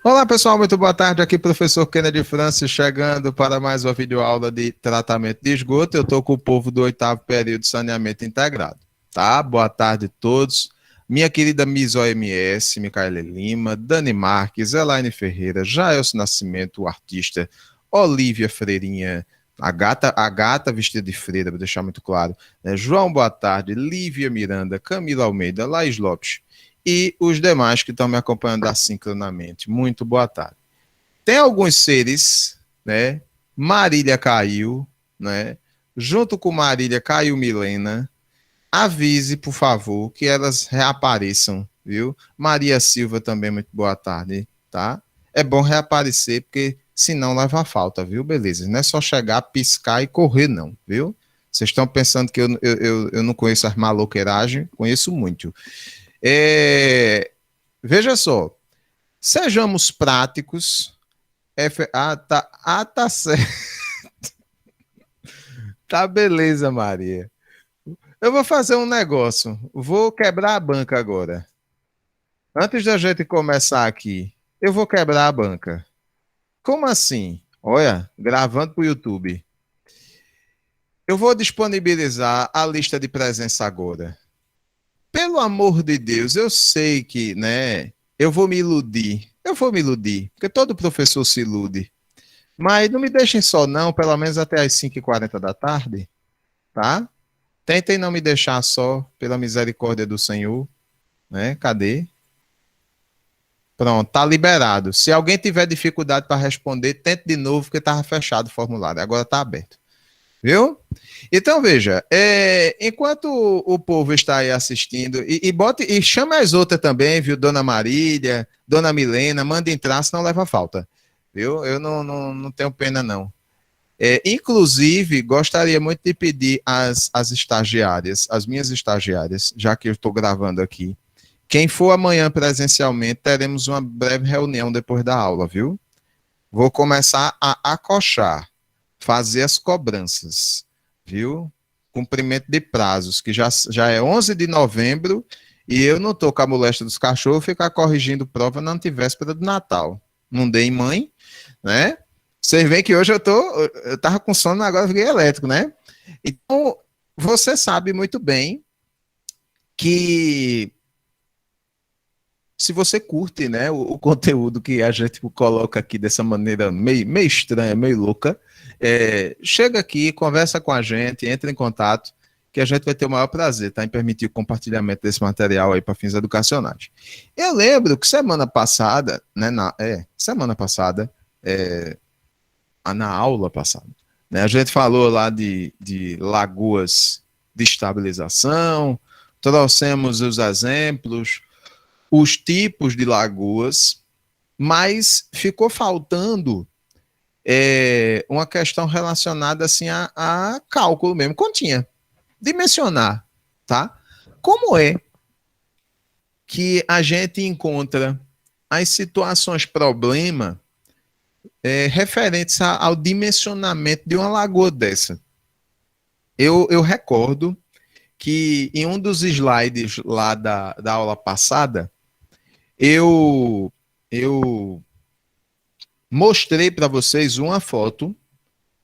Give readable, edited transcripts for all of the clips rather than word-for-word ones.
Olá pessoal, muito boa tarde. Aqui professor Kennedy Francis chegando para mais uma videoaula de tratamento de esgoto. Eu estou com o povo do oitavo período de saneamento integrado, tá? Boa tarde a todos. Minha querida Miss OMS, Micaela Lima, Dani Marques, Elaine Ferreira, Jaelson Nascimento, o artista, Olivia Freirinha, a gata vestida de freira, vou deixar muito claro, né? João, boa tarde, Lívia Miranda, Camila Almeida, Laís Lopes, e os demais que estão me acompanhando assincronamente. Muito boa tarde. Tem alguns seres, né? Marília caiu, né? Junto com Marília caiu Milena. Avise, por favor, que elas reapareçam, viu? Maria Silva também, muito boa tarde, tá? É bom reaparecer, porque senão leva a falta, viu? Beleza. Não é só chegar, piscar e correr, não, viu? Vocês estão pensando que eu não conheço as maloqueiragens? Conheço muito. É, veja só, sejamos práticos. Tá certo. Tá beleza, Maria. Eu vou fazer um negócio. Vou quebrar a banca agora. Antes da gente começar aqui, eu vou quebrar a banca. Como assim? Olha, gravando para o YouTube. Eu vou disponibilizar a lista de presença agora. Pelo amor de Deus, eu sei que, né? Eu vou me iludir. Eu vou me iludir, porque todo professor se ilude. Mas não me deixem só, não, pelo menos até às 5h40 da tarde, tá? Tentem não me deixar só, pela misericórdia do Senhor, né? Cadê? Pronto, tá liberado. Se alguém tiver dificuldade para responder, tente de novo, porque estava fechado o formulário. Agora está aberto. Viu? Então, veja, enquanto o povo está aí assistindo, e chame as outras também, viu? Dona Marília, Dona Milena, manda entrar, senão leva falta. Viu? Eu não tenho pena, não. Inclusive, gostaria muito de pedir às estagiárias, às minhas estagiárias, já que eu estou gravando aqui, quem for amanhã presencialmente, teremos uma breve reunião depois da aula, viu? Vou começar a acochar, fazer as cobranças, viu? Cumprimento de prazos, que já é 11 de novembro e eu não estou com a moléstia dos cachorros ficar corrigindo prova na antivéspera do Natal. Não dei mãe, né? Vocês veem que hoje eu tava com sono, agora fiquei elétrico, né? Então, você sabe muito bem que se você curte, né, o conteúdo que a gente coloca aqui dessa maneira meio estranha, meio louca, chega aqui, conversa com a gente, entra em contato, que a gente vai ter o maior prazer, tá, em permitir o compartilhamento desse material aí para fins educacionais. Eu lembro que semana passada, né, semana passada, na aula passada, né, a gente falou lá de lagoas de estabilização, trouxemos os exemplos, os tipos de lagoas, mas ficou faltando uma questão relacionada assim a cálculo mesmo, continha, dimensionar, tá? Como é que a gente encontra as situações problema referentes ao dimensionamento de uma lagoa dessa? Eu recordo que em um dos slides lá da aula passada, eu mostrei para vocês uma foto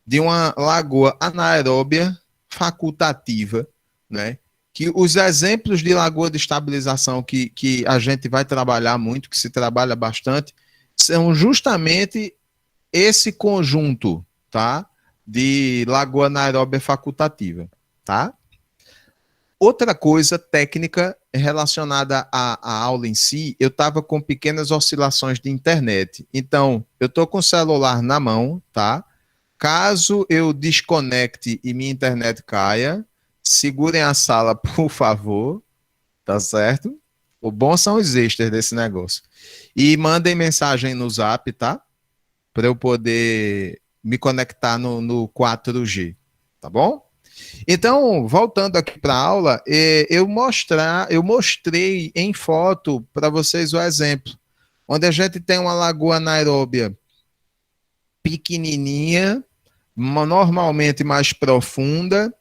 de uma lagoa anaeróbia facultativa, né? Que os exemplos de lagoa de estabilização que a gente vai trabalhar muito, que se trabalha bastante, são justamente esse conjunto, tá? De lagoa anaeróbia facultativa, tá? Outra coisa técnica relacionada à aula em si, eu estava com pequenas oscilações de internet. Então, eu estou com o celular na mão, tá? Caso eu desconecte e minha internet caia, segurem a sala, por favor, tá certo? O bom são os extras desse negócio. E mandem mensagem no Zap, tá? Para eu poder me conectar no 4G, tá bom? Então, voltando aqui para a aula, eu mostrei em foto para vocês o exemplo, onde a gente tem uma lagoa anaeróbia pequenininha, normalmente mais profunda,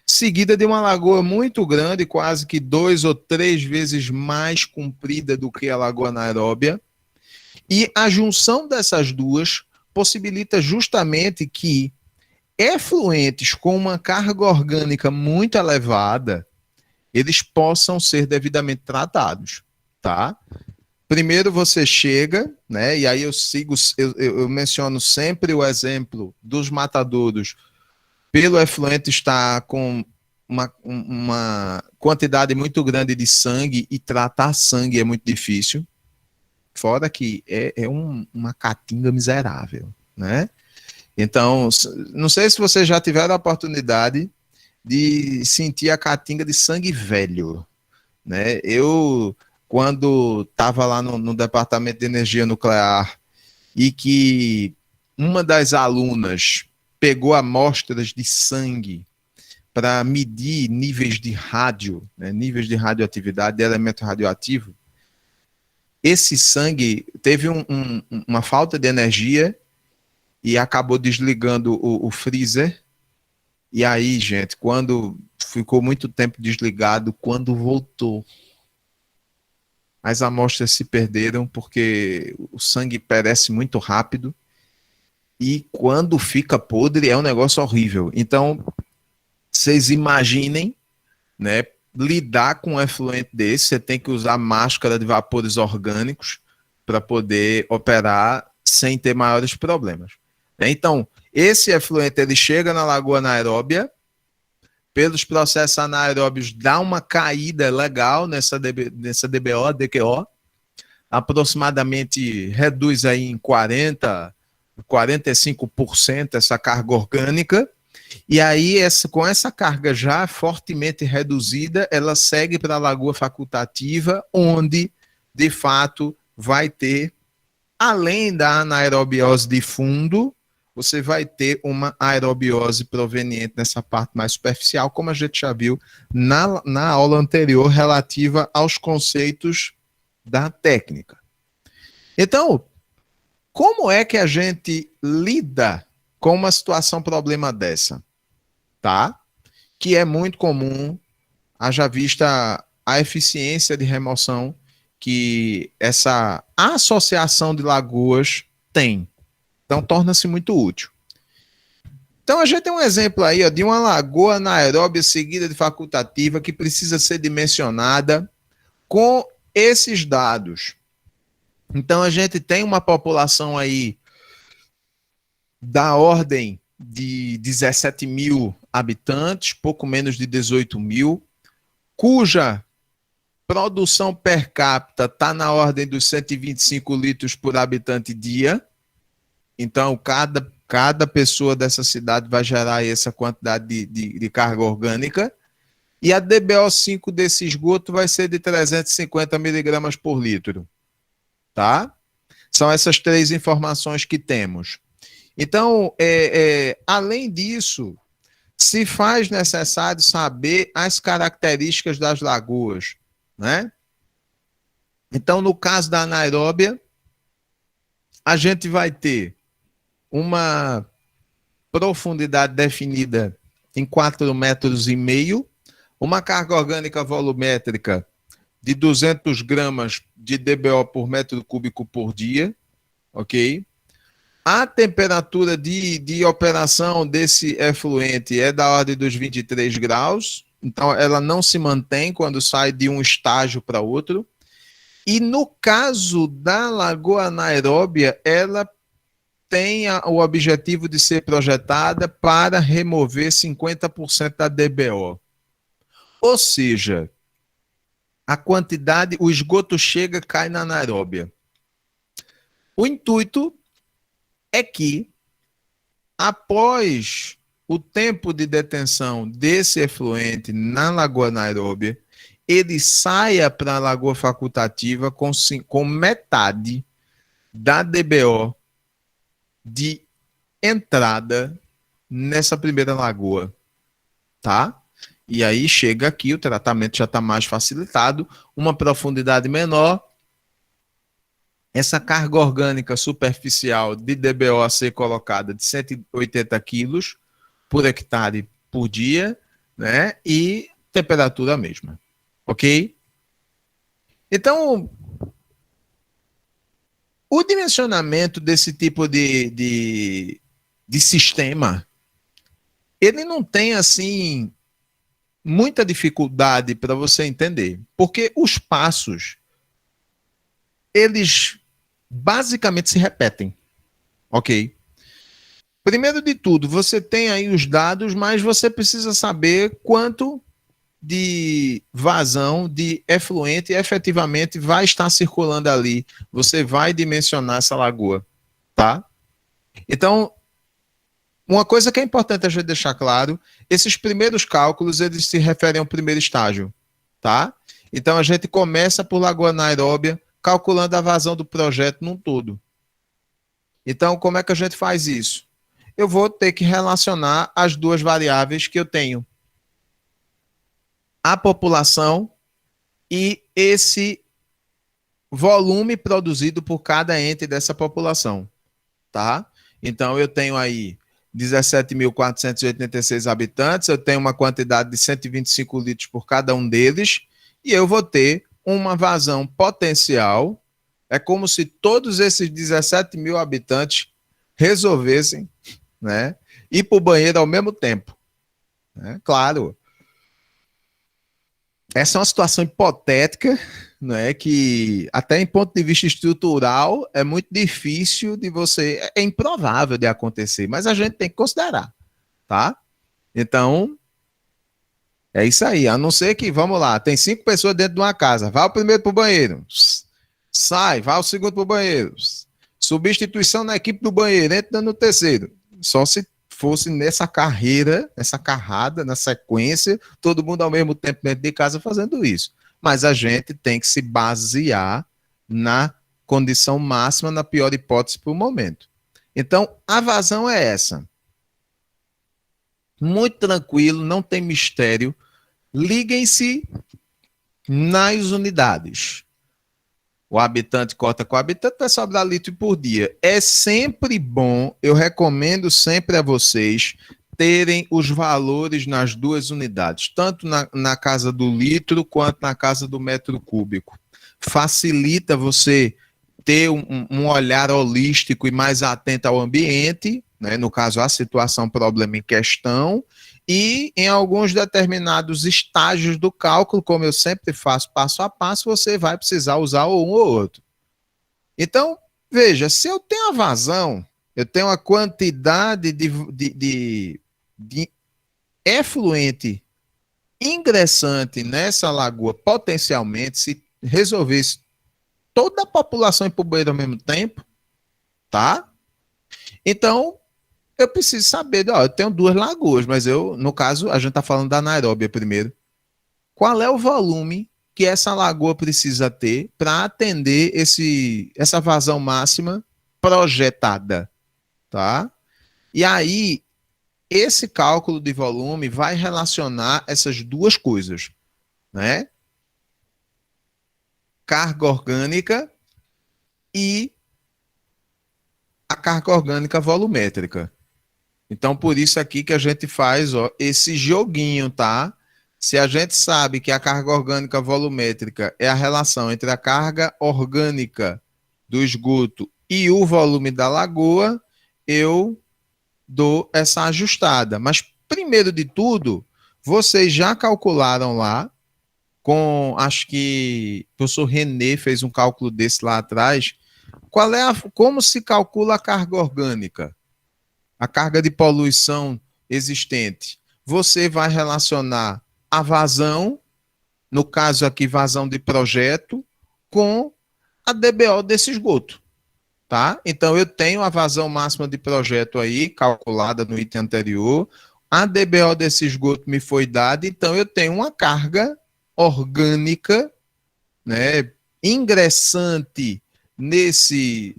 seguida de uma lagoa muito grande, quase que 2 ou 3 vezes mais comprida do que a lagoa anaeróbia, E a junção dessas duas possibilita justamente que efluentes com uma carga orgânica muito elevada, eles possam ser devidamente tratados, tá? Primeiro você chega, né? E aí eu menciono sempre o exemplo dos matadouros, pelo efluente estar com uma quantidade muito grande de sangue e tratar sangue é muito difícil. Fora que uma caatinga miserável, né? Então, não sei se vocês já tiveram a oportunidade de sentir a caatinga de sangue velho, né? Eu, quando estava lá no departamento de energia nuclear e que uma das alunas pegou amostras de sangue para medir níveis de rádio, né, níveis de radioatividade de elemento radioativo, esse sangue teve uma falta de energia e acabou desligando o freezer. E aí, gente, quando ficou muito tempo desligado, quando voltou, as amostras se perderam porque o sangue perece muito rápido e quando fica podre é um negócio horrível. Então, vocês imaginem, né, lidar com um efluente desse, você tem que usar máscara de vapores orgânicos para poder operar sem ter maiores problemas. Então, esse efluente ele chega na lagoa anaeróbia, pelos processos anaeróbios dá uma caída legal nessa DBO, DQO, aproximadamente reduz aí em 45% essa carga orgânica, e aí com essa carga já fortemente reduzida, ela segue para a lagoa facultativa, onde de fato vai ter, além da anaerobiose de fundo, você vai ter uma aerobiose proveniente nessa parte mais superficial, como a gente já viu na aula anterior, relativa aos conceitos da técnica. Então, como é que a gente lida com uma situação problema dessa? Tá? Que é muito comum, haja vista a eficiência de remoção que essa associação de lagoas tem. Então, torna-se muito útil. Então, a gente tem um exemplo aí ó, de uma lagoa anaeróbia seguida de facultativa que precisa ser dimensionada com esses dados. Então, a gente tem uma população aí da ordem de 17 mil habitantes, pouco menos de 18 mil, cuja produção per capita está na ordem dos 125 litros por habitante dia. Então, cada pessoa dessa cidade vai gerar essa quantidade de carga orgânica. E a DBO5 desse esgoto vai ser de 350 miligramas por litro. Tá? São essas três informações que temos. Então, além disso, se faz necessário saber as características das lagoas, né? Então, no caso da anaeróbia, a gente vai ter uma profundidade definida em 4,5 metros, uma carga orgânica volumétrica de 200 gramas de DBO por metro cúbico por dia, ok? A temperatura de operação desse efluente é da ordem dos 23 graus, então ela não se mantém quando sai de um estágio para outro. E no caso da lagoa anaeróbia, ela tem o objetivo de ser projetada para remover 50% da DBO. Ou seja, a quantidade, o esgoto chega, cai na anaeróbia. O intuito é que, após o tempo de detenção desse efluente na lagoa anaeróbia, ele saia para a lagoa facultativa com metade da DBO de entrada nessa primeira lagoa, tá? E aí chega aqui, o tratamento já está mais facilitado, uma profundidade menor, essa carga orgânica superficial de DBO a ser colocada de 180 quilos por hectare por dia, né? E temperatura mesma, ok? Então, dimensionamento desse tipo de sistema, ele não tem, assim, muita dificuldade para você entender, porque os passos, eles basicamente se repetem, ok? Primeiro de tudo, você tem aí os dados, mas você precisa saber quanto de vazão, de efluente, efetivamente vai estar circulando ali. Você vai dimensionar essa lagoa, tá? Então, uma coisa que é importante a gente deixar claro, esses primeiros cálculos, eles se referem ao primeiro estágio, tá? Então, a gente começa por Lagoa Anaeróbia, calculando a vazão do projeto num todo. Então, como é que a gente faz isso? Eu vou ter que relacionar as duas variáveis que eu tenho. A população e esse volume produzido por cada ente dessa população, tá? Então, eu tenho aí 17.486 habitantes, eu tenho uma quantidade de 125 litros por cada um deles, e eu vou ter uma vazão potencial. É como se todos esses 17 mil habitantes resolvessem, né, ir para o banheiro ao mesmo tempo. Né? Claro, essa é uma situação hipotética, né, que até em ponto de vista estrutural é muito difícil de você, é improvável de acontecer, mas a gente tem que considerar, tá? Então, é isso aí, a não ser que, vamos lá, tem 5 pessoas dentro de uma casa, vai o primeiro para o banheiro, sai, vai o segundo para o banheiro, substituição na equipe do banheiro, entra no terceiro, só se fosse nessa carreira, nessa carrada, na sequência, todo mundo ao mesmo tempo dentro de casa fazendo isso. Mas a gente tem que se basear na condição máxima, na pior hipótese para o momento. Então, a vazão é essa. Muito tranquilo, não tem mistério. Liguem-se nas unidades. O habitante corta com o habitante, vai sobrar litro por dia. É sempre bom, eu recomendo sempre a vocês terem os valores nas duas unidades, tanto na casa do litro quanto na casa do metro cúbico. Facilita você ter um olhar holístico e mais atento ao ambiente, né? No caso, a situação, problema em questão, e em alguns determinados estágios do cálculo, como eu sempre faço passo a passo, você vai precisar usar um ou outro. Então, veja, se eu tenho a vazão, eu tenho a quantidade de efluente ingressante nessa lagoa, potencialmente, se resolvesse toda a população ir para o banheiro ao mesmo tempo, tá? Então, eu preciso saber, ó, eu tenho 2 lagoas, mas eu, no caso, a gente está falando da anaeróbia primeiro. Qual é o volume que essa lagoa precisa ter para atender essa vazão máxima projetada, tá? E aí, esse cálculo de volume vai relacionar essas duas coisas, né? Carga orgânica e a carga orgânica volumétrica. Então, por isso aqui que a gente faz, ó, esse joguinho, tá? Se a gente sabe que a carga orgânica volumétrica é a relação entre a carga orgânica do esgoto e o volume da lagoa, eu dou essa ajustada. Mas, primeiro de tudo, vocês já calcularam lá, acho que o professor René fez um cálculo desse lá atrás, como se calcula a carga orgânica? A carga de poluição existente. Você vai relacionar a vazão, no caso aqui, vazão de projeto, com a DBO desse esgoto. Tá? Então, eu tenho a vazão máxima de projeto aí, calculada no item anterior. A DBO desse esgoto me foi dada, então eu tenho uma carga orgânica, né, ingressante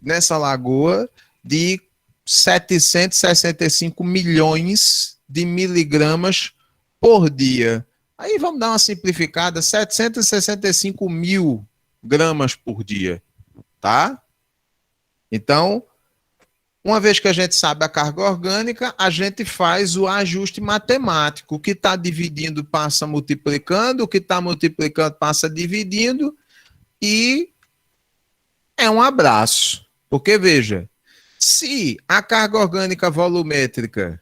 nessa lagoa de 765 milhões de miligramas por dia. Aí vamos dar uma simplificada, 765 mil gramas por dia, tá? Então, uma vez que a gente sabe a carga orgânica, a gente faz o ajuste matemático. O que está dividindo passa multiplicando, o que está multiplicando passa dividindo, e é um abraço. Porque, veja, se a carga orgânica volumétrica,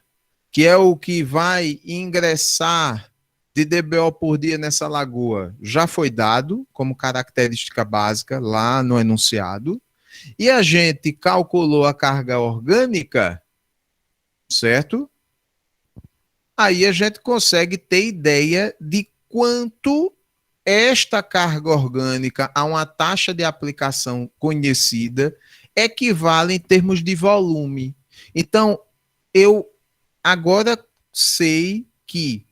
que é o que vai ingressar de DBO por dia nessa lagoa, já foi dado como característica básica lá no enunciado, e a gente calculou a carga orgânica, certo? Aí a gente consegue ter ideia de quanto esta carga orgânica a uma taxa de aplicação conhecida equivale em termos de volume. Então, eu agora sei que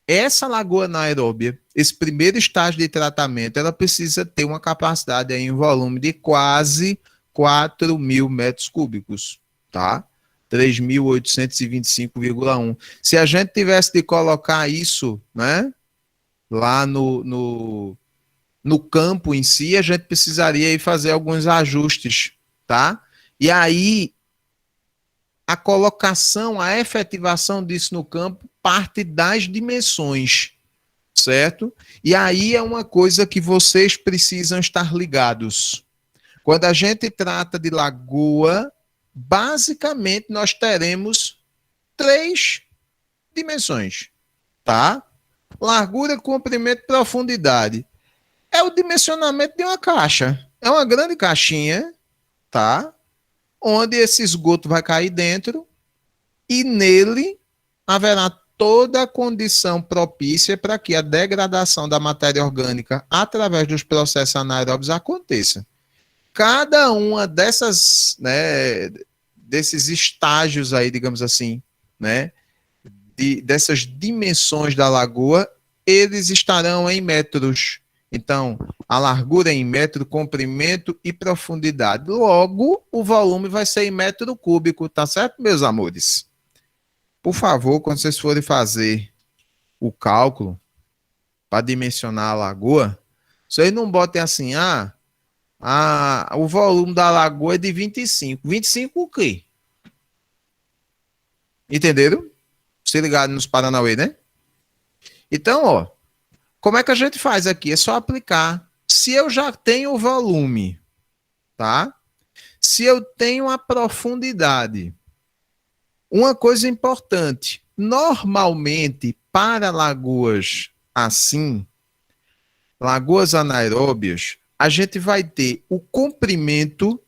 essa lagoa anaeróbia, esse primeiro estágio de tratamento, ela precisa ter uma capacidade aí, em volume de quase 4.000 metros cúbicos, tá? 3.825,1. Se a gente tivesse de colocar isso, né, lá no campo em si, a gente precisaria aí fazer alguns ajustes, tá? E aí, a colocação, a efetivação disso no campo parte das dimensões, certo? E aí é uma coisa que vocês precisam estar ligados. Quando a gente trata de lagoa, basicamente nós teremos 3 dimensões, tá? Largura, comprimento e profundidade. É o dimensionamento de uma caixa. É uma grande caixinha, tá? Onde esse esgoto vai cair dentro e nele haverá toda a condição propícia para que a degradação da matéria orgânica através dos processos anaeróbios aconteça. Cada uma dessas, né, desses estágios aí, digamos assim, né, dessas dimensões da lagoa, eles estarão em metros. Então, a largura é em metro, comprimento e profundidade. Logo, o volume vai ser em metro cúbico, tá certo, meus amores? Por favor, quando vocês forem fazer o cálculo para dimensionar a lagoa, vocês não botem assim, o volume da lagoa é de 25. 25 o quê? Entenderam? Se ligaram nos Paranauê, né? Então, ó, como é que a gente faz aqui? É só aplicar. Se eu já tenho o volume, tá? Se eu tenho a profundidade, uma coisa importante, normalmente para lagoas assim, lagoas anaeróbias, a gente vai ter o comprimento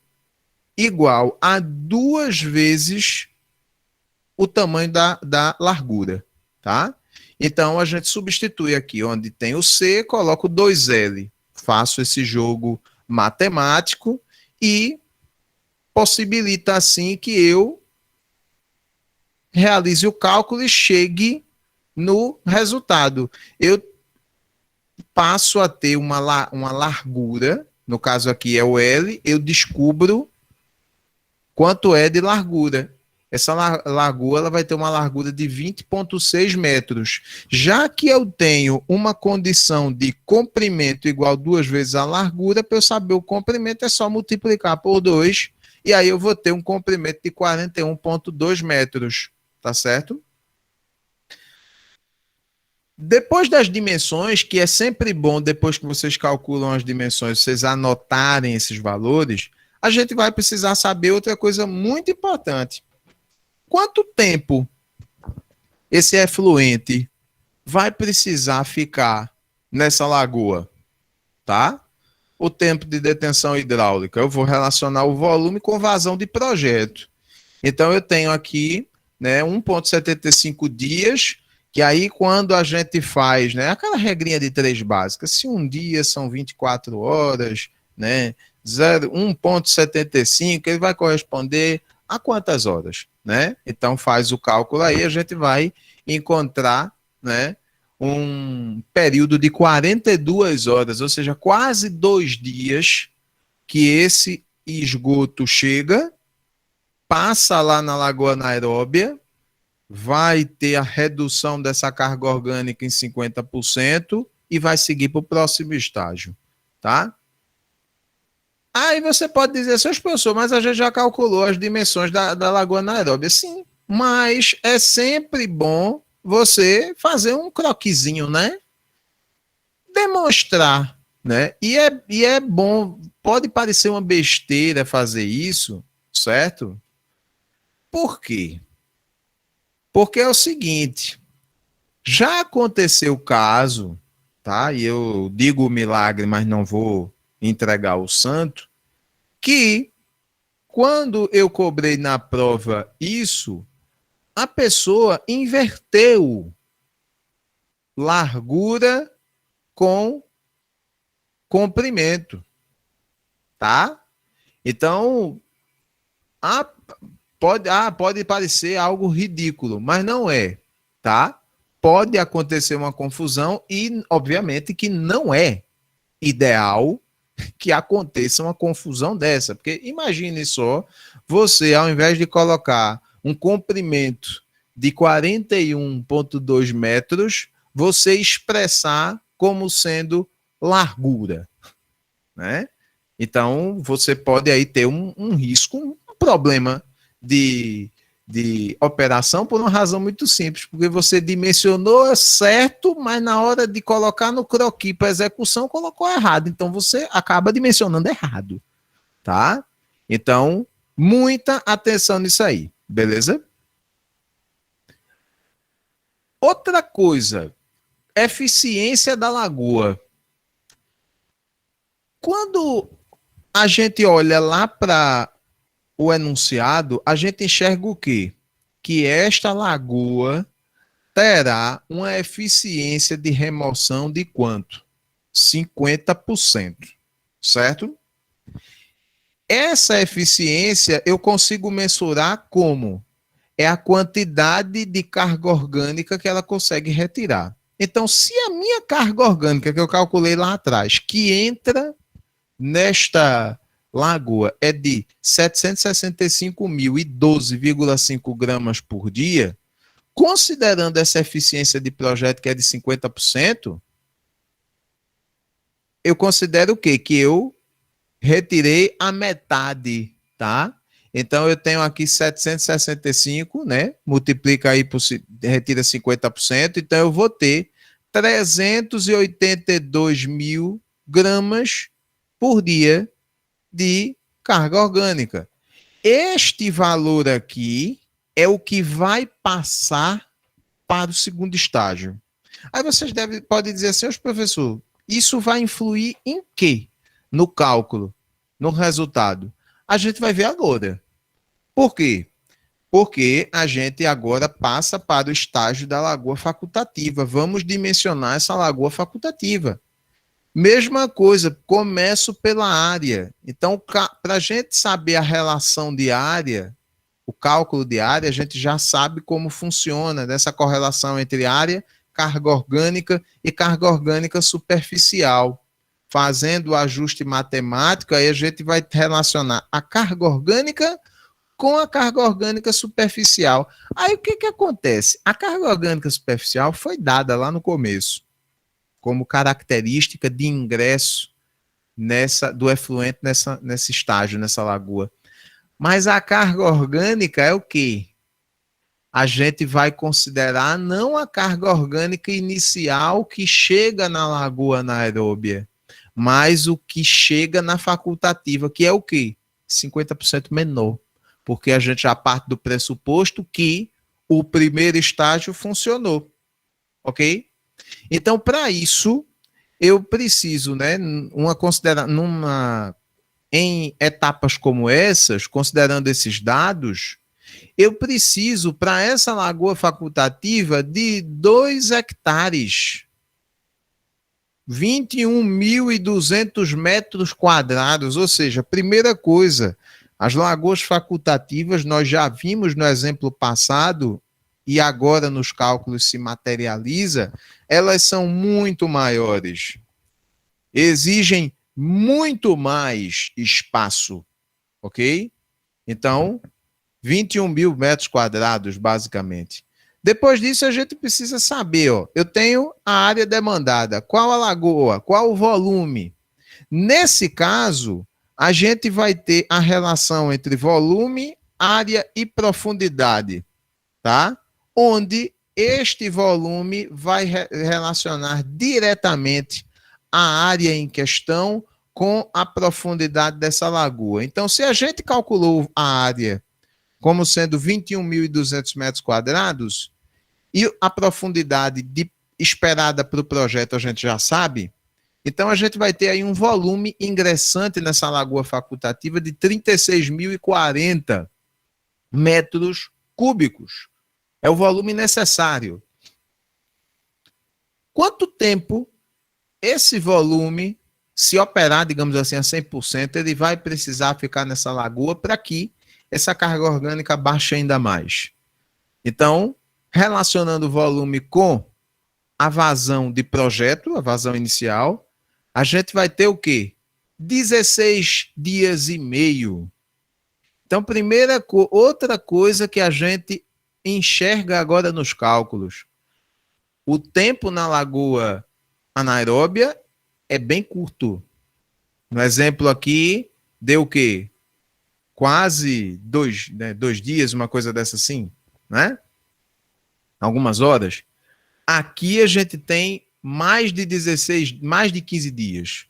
igual a 2 vezes o tamanho da largura, tá? Então a gente substitui aqui onde tem o C, coloco 2L, faço esse jogo matemático e possibilita assim que eu realize o cálculo e chegue no resultado. Eu passo a ter uma largura, no caso aqui é o L, eu descubro quanto é de largura. Essa lagoa ela vai ter uma largura de 20,6 metros. Já que eu tenho uma condição de comprimento igual 2 vezes a largura, para eu saber o comprimento é só multiplicar por 2, e aí eu vou ter um comprimento de 41,2 metros. Tá certo? Depois das dimensões, que é sempre bom, depois que vocês calculam as dimensões, vocês anotarem esses valores, a gente vai precisar saber outra coisa muito importante. Quanto tempo esse efluente vai precisar ficar nessa lagoa, tá? O tempo de detenção hidráulica. Eu vou relacionar o volume com vazão de projeto. Então, eu tenho aqui, né, 1,75 dias, que aí quando a gente faz, né, aquela regrinha de 3 básicas, se um dia são 24 horas, né, 1,75, ele vai corresponder a quantas horas, né? Então, faz o cálculo aí, a gente vai encontrar, né, um período de 42 horas, ou seja, quase 2 dias que esse esgoto chega, passa lá na Lagoa Anaeróbia, vai ter a redução dessa carga orgânica em 50% e vai seguir para o próximo estágio, tá? Aí você pode dizer, seus professor, mas a gente já calculou as dimensões da Lagoa Anaeróbia. Sim, mas é sempre bom você fazer um croquisinho, né? Demonstrar, né? E é bom, pode parecer uma besteira fazer isso, certo? Por quê? Porque é o seguinte, já aconteceu o caso, tá? E eu digo o milagre, mas não vou entregar o santo, que quando eu cobrei na prova isso, a pessoa inverteu largura com comprimento, tá? Então, a- pode parecer algo ridículo, mas não é, tá? Pode acontecer uma confusão e, obviamente, que não é ideal que aconteça uma confusão dessa, porque imagine só, você, ao invés de colocar um comprimento de 41,2 metros, você expressar como sendo largura, né? Então, você pode aí ter um risco, um problema de, de operação por uma razão muito simples, porque você dimensionou certo, mas na hora de colocar no croquis para execução, colocou errado. Então, você acaba dimensionando errado, tá? Então, muita atenção nisso aí, beleza? Outra coisa, eficiência da lagoa. Quando a gente olha lá para o enunciado, a gente enxerga o quê? Que esta lagoa terá uma eficiência de remoção de quanto? 50%, certo? Essa eficiência eu consigo mensurar como? É a quantidade de carga orgânica que ela consegue retirar. Então, se a minha carga orgânica que eu calculei lá atrás, que entra nesta lagoa é de 765.012,5 gramas por dia, considerando essa eficiência de projeto que é de 50%, eu considero o quê? Que eu retirei a metade, tá? Então eu tenho aqui 765, né? Multiplica aí por retira 50%, então eu vou ter 382 mil gramas por dia de carga orgânica. Este valor aqui é o que vai passar para o segundo estágio. Aí vocês podem dizer assim, professor, isso vai influir em quê? No cálculo, no resultado. A gente vai ver agora. Por quê? Porque a gente agora passa para o estágio da lagoa facultativa. Vamos dimensionar essa lagoa facultativa. Mesma coisa, começo pela área. Então, para a gente saber a relação de área, o cálculo de área, a gente já sabe como funciona dessa correlação entre área, carga orgânica e carga orgânica superficial. Fazendo o ajuste matemático, aí a gente vai relacionar a carga orgânica com a carga orgânica superficial. Aí o que acontece? A carga orgânica superficial foi dada lá no começo como característica de ingresso do efluente nesse estágio, nessa lagoa. Mas a carga orgânica é o quê? A gente vai considerar não a carga orgânica inicial que chega na lagoa anaeróbia, mas o que chega na facultativa, que é o quê? 50% menor. Porque a gente já parte do pressuposto que o primeiro estágio funcionou. Ok? Então, para isso, eu preciso, né, em etapas como essas, considerando esses dados, eu preciso, para essa lagoa facultativa, de 2 hectares, 21.200 metros quadrados. Ou seja, primeira coisa, as lagoas facultativas, nós já vimos no exemplo passado, e agora nos cálculos se materializa, elas são muito maiores. Exigem muito mais espaço, ok? Então, 21 mil metros quadrados, basicamente. Depois disso, a gente precisa saber, ó, eu tenho a área demandada, qual a lagoa, qual o volume. Nesse caso, a gente vai ter a relação entre volume, área e profundidade, tá? Onde este volume vai relacionar diretamente a área em questão com a profundidade dessa lagoa. Então, se a gente calculou a área como sendo 21.200 metros quadrados, e a profundidade esperada para o projeto a gente já sabe, então a gente vai ter aí um volume ingressante nessa lagoa facultativa de 36.040 metros cúbicos. É o volume necessário. Quanto tempo esse volume, se operar, digamos assim, a 100%, ele vai precisar ficar nessa lagoa para que essa carga orgânica baixe ainda mais? Então, relacionando o volume com a vazão de projeto, a vazão inicial, a gente vai ter o quê? 16 dias e meio. Então, outra coisa que a gente enxerga agora nos cálculos. O tempo na lagoa anaeróbia é bem curto. No exemplo aqui, deu o quê? Quase 2 dias, uma coisa dessa assim, né? Algumas horas. Aqui a gente tem mais de 15 dias,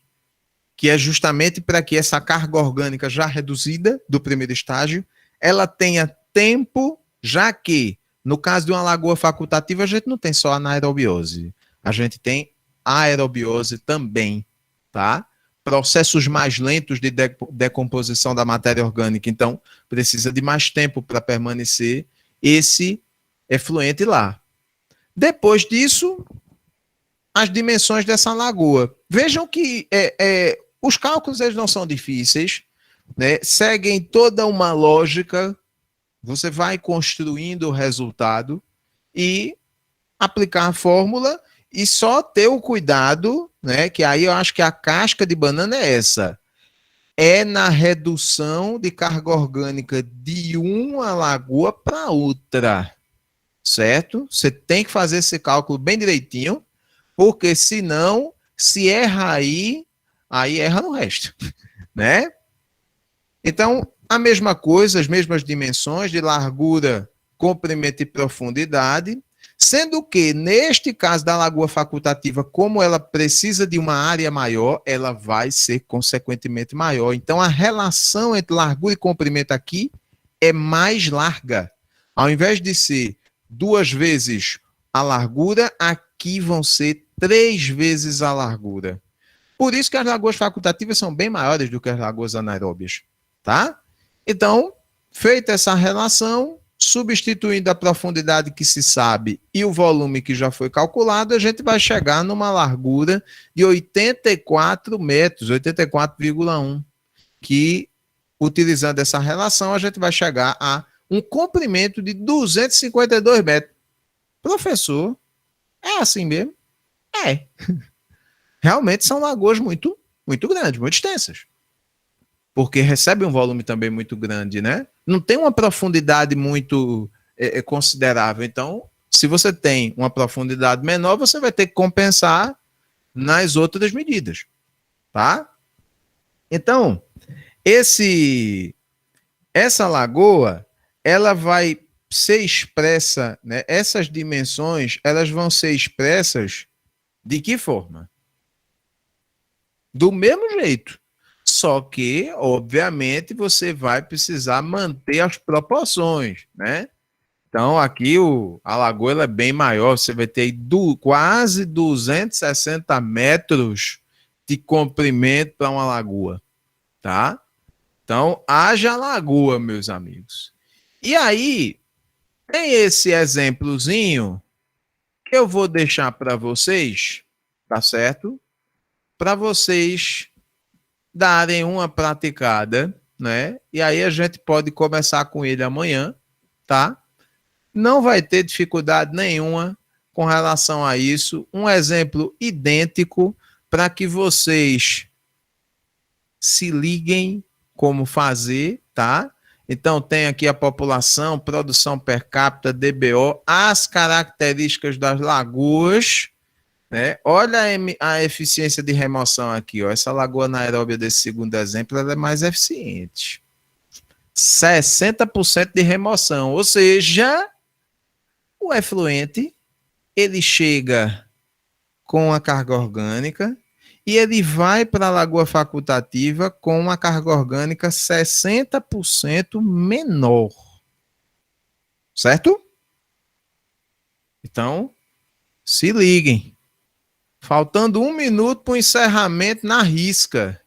que é justamente para que essa carga orgânica já reduzida do primeiro estágio, ela tenha tempo, já que, no caso de uma lagoa facultativa, a gente não tem só anaerobiose, a gente tem aerobiose também, tá? Processos mais lentos de decomposição da matéria orgânica, então precisa de mais tempo para permanecer esse efluente lá. Depois disso, as dimensões dessa lagoa. Vejam que os cálculos eles não são difíceis, né? Seguem toda uma lógica, você vai construindo o resultado e aplicar a fórmula e só ter o cuidado, né? Que aí eu acho que a casca de banana é essa. É na redução de carga orgânica de uma lagoa para outra, certo? Você tem que fazer esse cálculo bem direitinho, porque senão, se erra aí erra no resto, né? Então, a mesma coisa, as mesmas dimensões de largura, comprimento e profundidade, sendo que, neste caso da lagoa facultativa, como ela precisa de uma área maior, ela vai ser consequentemente maior. Então, a relação entre largura e comprimento aqui é mais larga. Ao invés de ser 2 vezes a largura, aqui vão ser 3 vezes a largura. Por isso que as lagoas facultativas são bem maiores do que as lagoas anaeróbias, tá? Então, feita essa relação, substituindo a profundidade que se sabe e o volume que já foi calculado, a gente vai chegar numa largura de 84 metros, 84,1, que, utilizando essa relação, a gente vai chegar a um comprimento de 252 metros. Professor, é assim mesmo? É. Realmente são lagoas muito, muito grandes, muito extensas. Porque recebe um volume também muito grande, né? Não tem uma profundidade muito considerável. Então, se você tem uma profundidade menor, você vai ter que compensar nas outras medidas, tá? Então, essa lagoa, ela vai ser expressa, né? Essas dimensões, elas vão ser expressas de que forma? Do mesmo jeito. Só que, obviamente, você vai precisar manter as proporções, né? Então, aqui a lagoa ela é bem maior, você vai ter quase 260 metros de comprimento para uma lagoa, tá? Então, haja lagoa, meus amigos. E aí, tem esse exemplozinho que eu vou deixar para vocês, tá certo? Para vocês darem uma praticada, né? E aí a gente pode começar com ele amanhã, tá? Não vai ter dificuldade nenhuma com relação a isso. Um exemplo idêntico para que vocês se liguem como fazer, tá? Então tem aqui a população, produção per capita, DBO, as características das lagoas, né? Olha a eficiência de remoção aqui, ó. Essa lagoa anaeróbia desse segundo exemplo ela é mais eficiente. 60% de remoção, ou seja, o efluente ele chega com a carga orgânica e ele vai para a lagoa facultativa com uma carga orgânica 60% menor. Certo? Então, se liguem. Faltando 1 minuto para o encerramento na risca.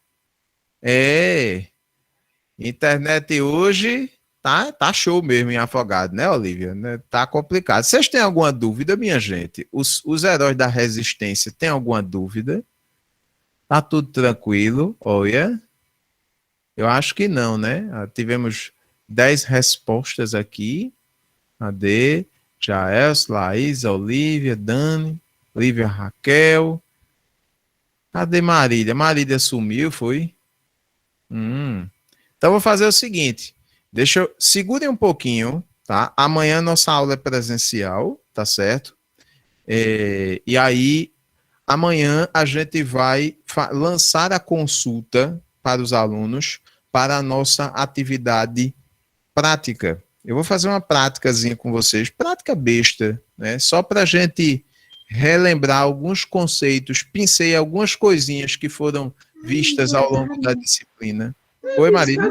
Internet hoje tá show mesmo em Afogado, né, Olivia? Tá complicado. Vocês têm alguma dúvida, minha gente? Os heróis da resistência têm alguma dúvida? Tá tudo tranquilo? Olha, eu acho que não, né? Tivemos 10 respostas aqui. Cadê? Jaels, Laís, Olivia, Dani, Lívia, Raquel. Cadê Marília? Marília sumiu, foi? Então, vou fazer o seguinte. Segurem um pouquinho, tá? Amanhã nossa aula é presencial, tá certo? E aí, amanhã a gente vai lançar a consulta para os alunos para a nossa atividade prática. Eu vou fazer uma práticazinha com vocês, prática besta, né? Só para a gente relembrar alguns conceitos, pincei algumas coisinhas que foram vistas ao longo da disciplina. Oi, Marília.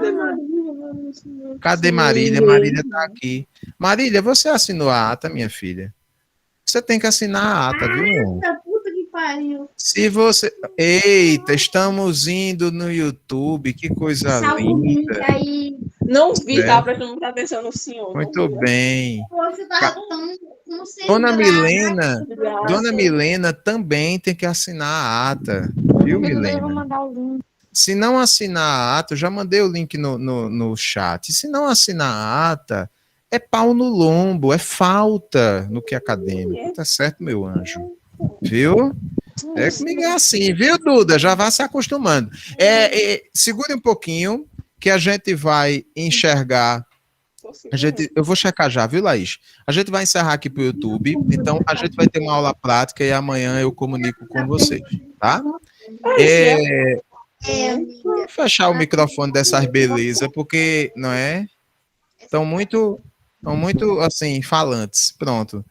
Cadê Marília? Marília está aqui. Marília, você assinou a ata, minha filha? Você tem que assinar a ata, viu, meu? Puta que pariu. Se você... Eita, estamos indo no YouTube, que coisa linda. Aí. Não vi, tava prestando muita atenção no senhor. Muito bem. Você tá Dona Milena também tem que assinar a ata, viu, Milena? Eu vou mandar o link. Se não assinar a ata, eu já mandei o link no chat. Se não assinar a ata, é pau no lombo, é falta no que acadêmico. Tá certo, meu anjo? Viu? Comigo é assim, viu, Duda? Já vai se acostumando. Segure um pouquinho, que a gente vai enxergar. Eu vou checar já, viu, Laís? A gente vai encerrar aqui para o YouTube, então a gente vai ter uma aula prática e amanhã eu comunico com vocês, tá? Vou fechar o microfone dessas belezas, porque, não é? Estão muito, assim, falantes. Pronto.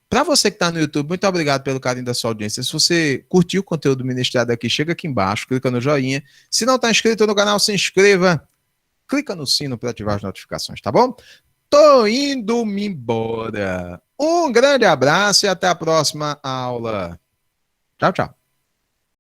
Para você que está no YouTube, muito obrigado pelo carinho da sua audiência. Se você curtiu o conteúdo ministrado aqui, chega aqui embaixo, clica no joinha. Se não está inscrito no canal, se inscreva. Clica no sino para ativar as notificações, tá bom? Tô indo-me embora. Um grande abraço e até a próxima aula. Tchau, tchau.